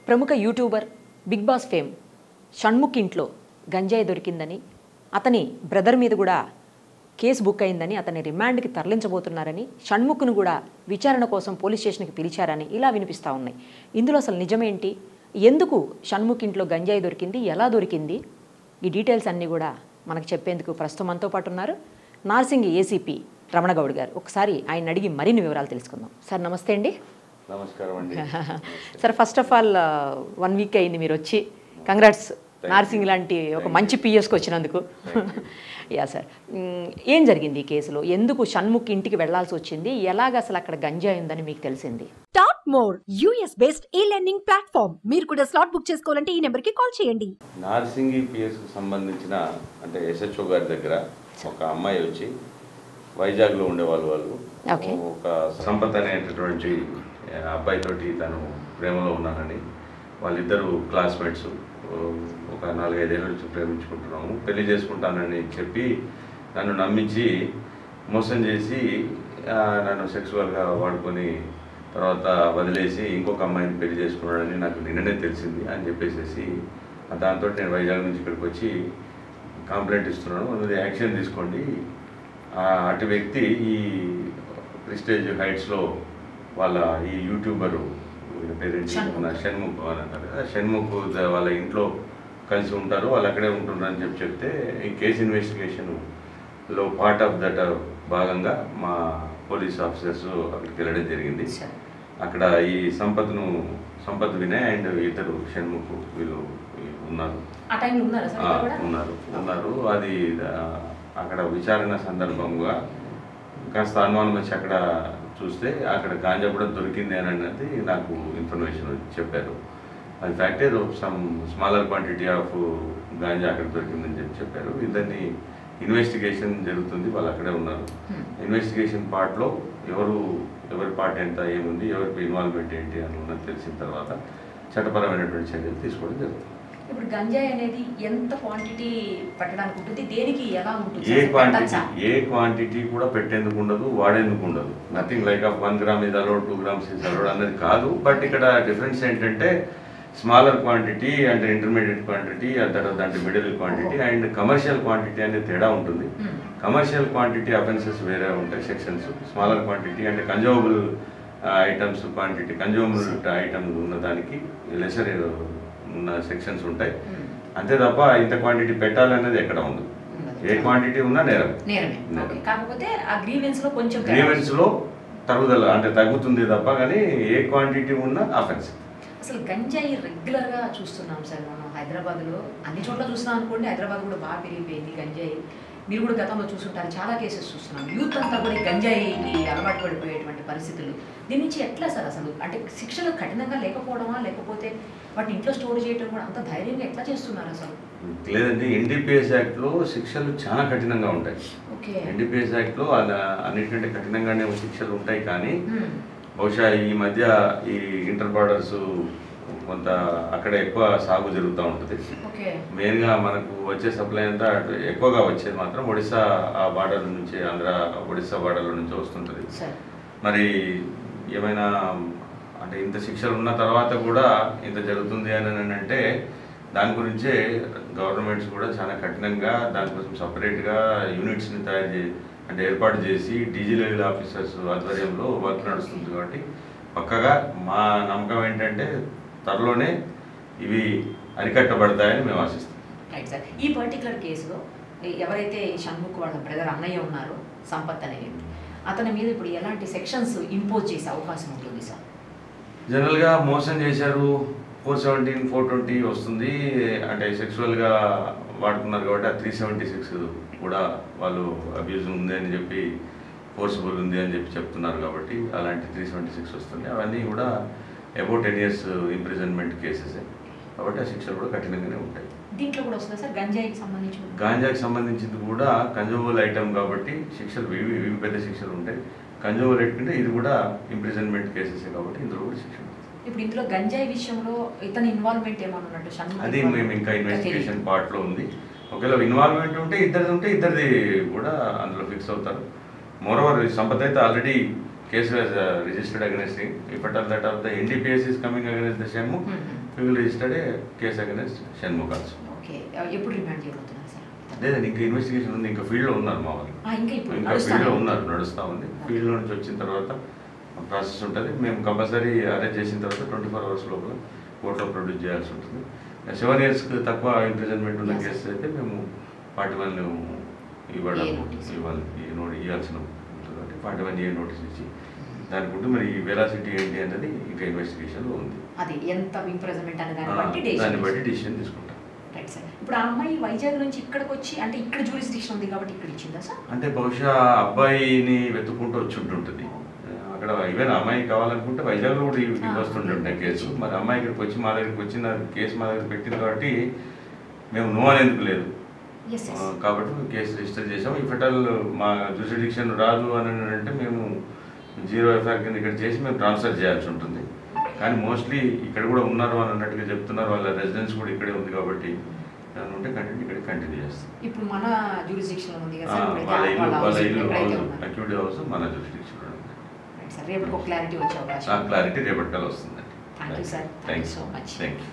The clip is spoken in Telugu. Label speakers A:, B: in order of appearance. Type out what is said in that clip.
A: ప్రముఖ YouTuber Bigg Boss fame Shanmukh ఇంట్లో గంజాయి దొరికిందని, అతని బ్రదర్ మీద కూడా కేసు బుక్ అయిందని, అతని రిమాండ్కి తరలించబోతున్నారని, షణ్ముఖ్ను కూడా విచారణ కోసం పోలీస్ స్టేషన్కి పిలిచారని ఇలా వినిపిస్తూ ఉన్నాయి. ఇందులో అసలు నిజమేంటి, ఎందుకు షణ్ముఖ్ ఇంట్లో గంజాయి దొరికింది, ఎలా దొరికింది, ఈ డీటెయిల్స్ అన్నీ కూడా మనకు చెప్పేందుకు ప్రస్తుతం మనతో పాటు ఉన్నారు నార్సింగి ఏసీపీ రమణగౌడ్ గారు. ఒకసారి ఆయన అడిగి మరిన్ని వివరాలు తెలుసుకుందాం. సార్ నమస్తే అండి.
B: నమస్కారం అండి.
A: Sir first of all 1 week అయింది మీరు వచ్చి. కంగ్రాట్స్ నార్సింగ్ లాంటి ఒక మంచి పిఎస్కి వచ్చినందుకు. యా సార్, ఏం జరిగింది ఈ కేసులో, ఎందుకు షణ్ముఖ్ ఇంటికి వెళ్లాల్సి వచ్చింది, ఎలాగ అసలు అక్కడ గంజాయి ఉందని మీకు తెలిసింది?
C: టాప్ మోర్ యూఎస్ బేస్డ్ ఈ లెర్నింగ్ ప్లాట్ఫామ్. మీరు కూడా స్లాట్ బుక్ చేసుకోవాలంటే ఈ నెంబర్కి కాల్ చేయండి.
B: నార్సింగి పిఎస్కు సంబంధించిన అంటే ఎస్హెచ్ఓ గారి దగ్గర ఒక అమ్మాయి వచ్చి వైజాగ్లో ఉండేవాళ్ళు. ఒక సంపత్ అనేటటువంటి అబ్బాయితోటి తను ప్రేమలో ఉన్నానని, వాళ్ళిద్దరూ క్లాస్మేట్స్, ఒక 4-5 ఏళ్ళ నుంచి ప్రేమించుకుంటున్నాము, పెళ్లి చేసుకుంటానని చెప్పి నన్ను నమ్మించి మోసం చేసి నన్ను సెక్సువల్గా వాడుకొని తర్వాత వదిలేసి ఇంకొక అమ్మాయిని పెళ్లి చేసుకున్నాడని నాకు నిన్ననే తెలిసింది అని చెప్పేసి దాంతో నేను వైజాగ్ నుంచి ఇక్కడికి వచ్చి కంప్లైంట్ ఇస్తున్నాను, అది యాక్షన్ తీసుకోండి. అటు వ్యక్తి ఈ ప్రిస్టేజ్ హైట్స్లో వాళ్ళ ఈ యూట్యూబరు పేరెంట్ షణ్ముఖ్ అని అంటారు కదా, షణ్ముఖ్ వాళ్ళ ఇంట్లో కలిసి ఉంటారు, వాళ్ళు అక్కడే ఉంటున్నారు అని చెప్తే ఈ కేసు ఇన్వెస్టిగేషన్లో పార్ట్ ఆఫ్ దట్ భాగంగా మా పోలీస్ ఆఫీసర్స్ అక్కడికి వెళ్ళడం జరిగింది. అక్కడ ఈ సంపత్ వినయ్ అండ్ ఇద్దరు షణ్ముఖ్ వీళ్ళు ఉన్నారు. అది అక్కడ విచారణ సందర్భంగా కాస్త అనుమానం వచ్చి అక్కడ చూస్తే అక్కడ గాంజా కూడా దొరికింది అని అన్నది నాకు ఇన్ఫర్మేషన్ చెప్పారు. అది ఫ్యాక్టే some smaller quantity of ganja అక్కడ దొరికిందని చెప్పారు. ఇద్దరిని ఇన్వెస్టిగేషన్ జరుగుతుంది, వాళ్ళు అక్కడే ఉన్నారు. ఇన్వెస్టిగేషన్ పార్ట్లో ఎవరి పార్ట్ ఎంత, ఏముంది, ఎవరికి ఇన్వాల్వ్మెంట్ ఏంటి అని ఉన్నది తెలిసిన తర్వాత చట్టపరమైనటువంటి చర్యలు తీసుకోవడం జరుగుతుంది.
A: ఇప్పుడు గంజాయి అనేది ఎంత క్వాంటిటీ పెట్టడానికి ఉంటుంది, దేనికి ఎలా ఉంటుంది?
B: ఏ క్వాంటిటీ కూడా పెట్టేందుకు ఉండదు, వాడేందుకు ఉండదు. నథింగ్ లైక్ ఆఫ్ 1 గ్రామ్ ఇది అలౌడ్, 2 గ్రామ్స్ ఇది అలౌడ్ అన్నది కాదు. బట్ ఇక్కడ డిఫరెన్స్ ఏంటంటే స్మాలర్ క్వాంటిటీ అంటే ఇంటర్మీడియట్ క్వాంటిటీ, దాంట్లో middle quantity and commercial quantity అనేది తేడా ఉంటుంది. కమర్షియల్ క్వాంటిటీ అఫెన్సెస్ వేరే ఉంటాయి సెక్షన్స్. స్మాలర్ క్వాంటిటీ అంటే consumable items quantity, consumable items ఉన్నదానికి లెసర్ ఉన్న సెక్షన్స్ ఉంటాయి. అంతే తప్ప ఇంత క్వాంటిటీ పెట్టాలనేది ఎక్కడ ఉండదు. ఏ క్వాంటిటీ ఉన్నా నేరం.
A: కాకపోతే ఆ
B: గ్రీవెన్స్ లో తరుగుదల అంటే తగ్గుతుంది తప్ప, కానీ ఏ క్వాంటిటీ ఉన్నా అఫెన్స్.
A: అసలు గంజాయి రెగ్యులర్ గా చూస్తున్నాం సార్ మనం హైదరాబాద్ లో, అన్ని చోట్ల చూస్తున్నాం అనుకోండి. హైదరాబాద్ కూడా బాగా పెరిగిపోయింది గంజాయి. మీరు కూడా గతంలో చూస్తుంటారు, చాలా కేసెస్ చూస్తున్నాం. యూత్ అంతా కూడా గంజాయికి అలవాటు పడిపోయేటువంటి పరిస్థితులు. దీని నుంచి ఎట్లా సార్ అసలు, అంటే శిక్షలు కఠినంగా లేకపోవడమా, లేకపోతే వాటిని ఇంట్లో స్టోర్ చేయడం కూడా అంత ధైర్యంగా ఎట్లా చేస్తున్నారు అసలు?
B: లేదండి, ఎన్డీపీఎస్ యాక్ట్ లో శిక్షలు చాలా కఠినంగా ఉంటాయి. ఎన్డీపీఎస్ యాక్ట్ లో అన్నిటికంటే కఠినంగానే శిక్షలు ఉంటాయి. కానీ బహుశా ఈ మధ్య ఈ ఇంటర్ బార్డర్స్ కొంత అక్కడ ఎక్కువ సాగు జరుగుతూ ఉంటుంది. మెయిన్గా మనకు వచ్చే సప్లై అంతా ఎక్కువగా వచ్చేది మాత్రం ఒడిశా ఆ బార్డర్ నుంచి, ఆంధ్ర ఒడిశా బార్డర్ల నుంచి వస్తుంటుంది. మరి ఏమైనా అంటే ఇంత శిక్షలు ఉన్న తర్వాత కూడా ఇంత జరుగుతుంది అని అంటే దాని గురించే గవర్నమెంట్స్ కూడా చాలా కఠినంగా దానికోసం సపరేట్గా యూనిట్స్ని అంటే ఏర్పాటు చేసి డీజీ లెవెల్ ఆఫీసర్స్ ఆధ్వర్యంలో వర్క్ నడుస్తుంది. కాబట్టి పక్కగా మా నమ్మకం ఏంటంటే త్వరలోనే ఇవి అరికట్టబడతాయని మేము ఆశిస్తాం.
A: రైట్ సార్, ఈ పర్టికులర్ కేసులో ఎవరైతే షణ్ముఖ్ వాళ్ళ బ్రదర్ అన్నయ్య ఉన్నారో సంపత్ అనే వ్యక్తి, అతని మీద ఇప్పుడు ఎలాంటి సెక్షన్స్ ఇంపోజ్ చేసే అవకాశం ఉంటుంది సార్?
B: జనరల్గా మోసం చేశారు 417, 420 వస్తుంది. అంటే సెక్సువల్గా వాడుకున్నారు కాబట్టి ఆ 376 కూడా వాళ్ళు అబ్యూజ్ ఉంది అని చెప్పి, ఫోర్స్ఫుల్ ఉంది అని చెప్పి చెప్తున్నారు కాబట్టి అలాంటి 376 వస్తుంది. అవన్నీ కూడా అబౌట్ 10 years ఇంప్రిజన్మెంట్ కేసెస్ కాబట్టి ఆ శిక్షలు కూడా కఠినంగానే ఉంటాయి.
A: దీంట్లో కూడా వస్తుంది సార్ గాంజాకి
B: సంబంధించింది కూడా కన్జ్యూమబుల్ ఐటమ్ కాబట్టి శిక్షలు ఇవి పెద్ద శిక్షలు ఉంటాయి. కన్జ్యూమబుల్ ఐటమ్ అంటే ఇది కూడా ఇంప్రిజన్మెంట్ కేసెస్ కాబట్టి ఇందులో కూడా శిక్ష ఉంటుంది.
A: ఇప్పుడు ఇందులో గంజాయి విషయంలో ఇతని ఇన్వాల్వ్మెంట్ ఏమన్నా ఉన్నట్టు
B: అది మేము ఇంకా ఇన్వెస్టిగేషన్ పార్ట్లో ఉంది. ఒకవేళ ఇన్వాల్వ్మెంట్ ఉంటే ఇద్దరిది కూడా అందులో ఫిక్స్ అవుతారు. మోరోవర్ సంపత్ అయితే already case was registered against him. If at all that of the NDPS is coming against the Shenmukh, will registered case against Shanmukh also.
A: Okay, ఎప్పుడు రిమాండ్ చేయబోతున్నారు సార్?
B: లేదండి, ఇంకా ఇన్వెస్టిగేషన్ ఉంది, ఇంకా ఫీల్డ్లో ఉన్నారు మా వాళ్ళు, ఇంకా ఫీల్డ్లో ఉన్నారు, నడుస్తూ ఉంది. ఫీల్డ్లో నుంచి వచ్చిన తర్వాత ప్రాసెస్ ఉంటుంది. మేము కంపల్సరీ అరెస్ట్ చేసిన తర్వాత 24 hours లోపల కోర్టులో ప్రొడ్యూస్ చేయాల్సి ఉంటుంది. 7 yearsకి తక్కువ ఇంప్రిజన్మెంట్ ఉన్న కేసు అయితే మేము 41 ఇవ్వాల్సిన ఉంటుంది కాబట్టి 41A నోటీస్ ఇచ్చి దాని గురించి మరి వెలాసిటీ ఏంటి అనేది ఇంకా ఇన్వెస్టిగేషన్లో ఉంది.
A: అది ఎంత ఇంప్రిజన్మెంట్ అనే
B: దాన్ని బట్టి డిసిషన్ తీసుకుంటాం.
A: Right sir. ఇప్పుడు ఆ అమ్మాయి వైజాగ్ నుంచి ఇక్కడికి వచ్చి, అంటే ఇక్కడ జ్యూరిస్డిక్షన్ ఉంది కాబట్టి ఇక్కడ ఇచ్చిందా సార్?
B: అంటే బహుశా అబ్బాయిని వెతుక్కుంటూ వచ్చి ఉంటుంటుంది అక్కడ. ఈవెన్ అమ్మాయి కావాలనుకుంటే వైజాగ్లో కూడా వస్తుంటుండే కేసు. మరి అమ్మాయి ఇక్కడికి వచ్చి మా దగ్గరికి వచ్చిన కేసు మా దగ్గర పెట్టింది కాబట్టి మేము నో అనేందుకు లేదు కాబట్టి కేసు రిజిస్టర్ చేసాము. ఈ ఫెటల్ మా జ్యూరిస్డిక్షన్ రాదు అని అంటే మేము 0 FIR కింద ఇక్కడ చేసి మేము ట్రాన్స్ఫర్ చేయాల్సి ఉంటుంది. కానీ మోస్ట్లీ ఇక్కడ కూడా ఉన్నారు అని అన్నట్టుగా చెప్తున్నారు. వాళ్ళ రెసిడెన్స్ కూడా ఇక్కడే ఉంది కాబట్టి ఉంటే కంటిన్యూ చేస్తాం.
A: ఇప్పుడు మన జ్యూరిస్డిక్షన్ ఉంది కదా
B: వాళ్ళ ఇల్లు అక్యూడ్ హౌస్ మన జ్యూరిస్డిక్షన్ ఉంది.
A: రేపటికి ఒక క్లారిటీ వచ్చే అవకాశం.
B: క్లారిటీ రేపటికల్లా వస్తుందండి.
A: Thank you sir. Thank you so much.
B: Thank you.